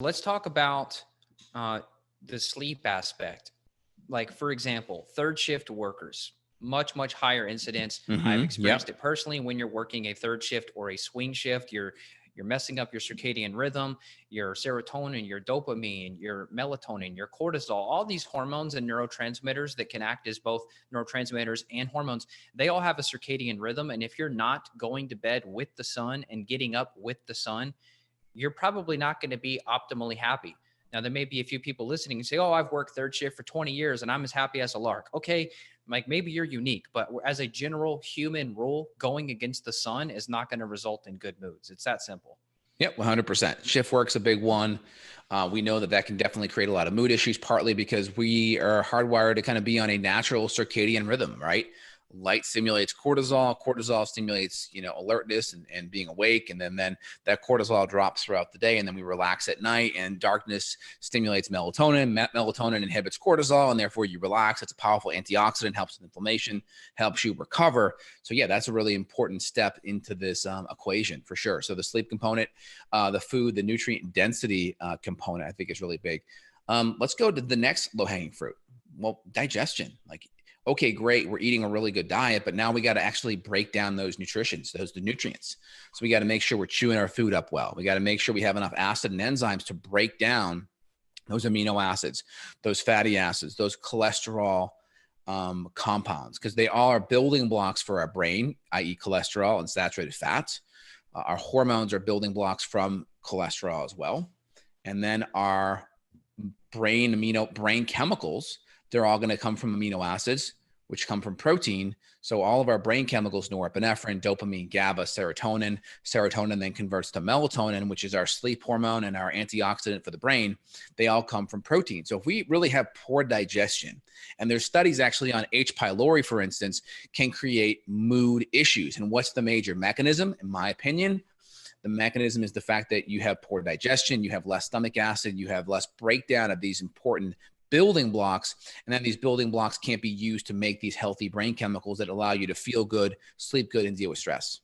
Let's talk about uh, the sleep aspect. Like, for example, third shift workers, much higher incidence. I've experienced Yep. it personally. When you're working a third shift or a swing shift, you're messing up your circadian rhythm, your serotonin, your dopamine, your melatonin, your cortisol, all these hormones and neurotransmitters that can act as both neurotransmitters and hormones. They all have a circadian rhythm. And if you're not going to bed with the sun and getting up with the sun, you're probably not going to be optimally happy. Now, there may be a few people listening and say, "Oh, I've worked third shift for 20 years and I'm as happy as a lark." Okay, like maybe you're unique, but as a general human rule, going against the sun is not going to result in good moods. It's that simple. Yep, 100%. Shift work's a big one. We know that that can definitely create a lot of mood issues, partly because we are hardwired to kind of be on a natural circadian rhythm, right? Light stimulates cortisol. Cortisol stimulates, alertness and being awake. And then that cortisol drops throughout the day. And then we relax at night. And darkness stimulates melatonin. Melatonin inhibits cortisol. And therefore you relax. It's a powerful antioxidant, helps with inflammation, helps you recover. So yeah, that's a really important step into this equation for sure. So the sleep component, the food, the nutrient density component, I think is really big. Let's go to the next low-hanging fruit. Well, digestion. Like, okay, great, we're eating a really good diet, but now we got to actually break down those the nutrients. So we got to make sure we're chewing our food up well. We got to make sure we have enough acid and enzymes to break down those amino acids, those fatty acids, those cholesterol compounds, because they all are building blocks for our brain, i.e. cholesterol and saturated fats. Our hormones are building blocks from cholesterol as well. And then our brain chemicals, they're all going to come from amino acids, which come from protein. So all of our brain chemicals, norepinephrine, dopamine, GABA, serotonin. Serotonin then converts to melatonin, which is our sleep hormone and our antioxidant for the brain. They all come from protein. So if we really have poor digestion, and there's studies actually on H. pylori, for instance, can create mood issues. And what's the major mechanism? In my opinion, the mechanism is the fact that you have poor digestion, you have less stomach acid, you have less breakdown of these important building blocks, and then these building blocks can't be used to make these healthy brain chemicals that allow you to feel good, sleep good, and deal with stress.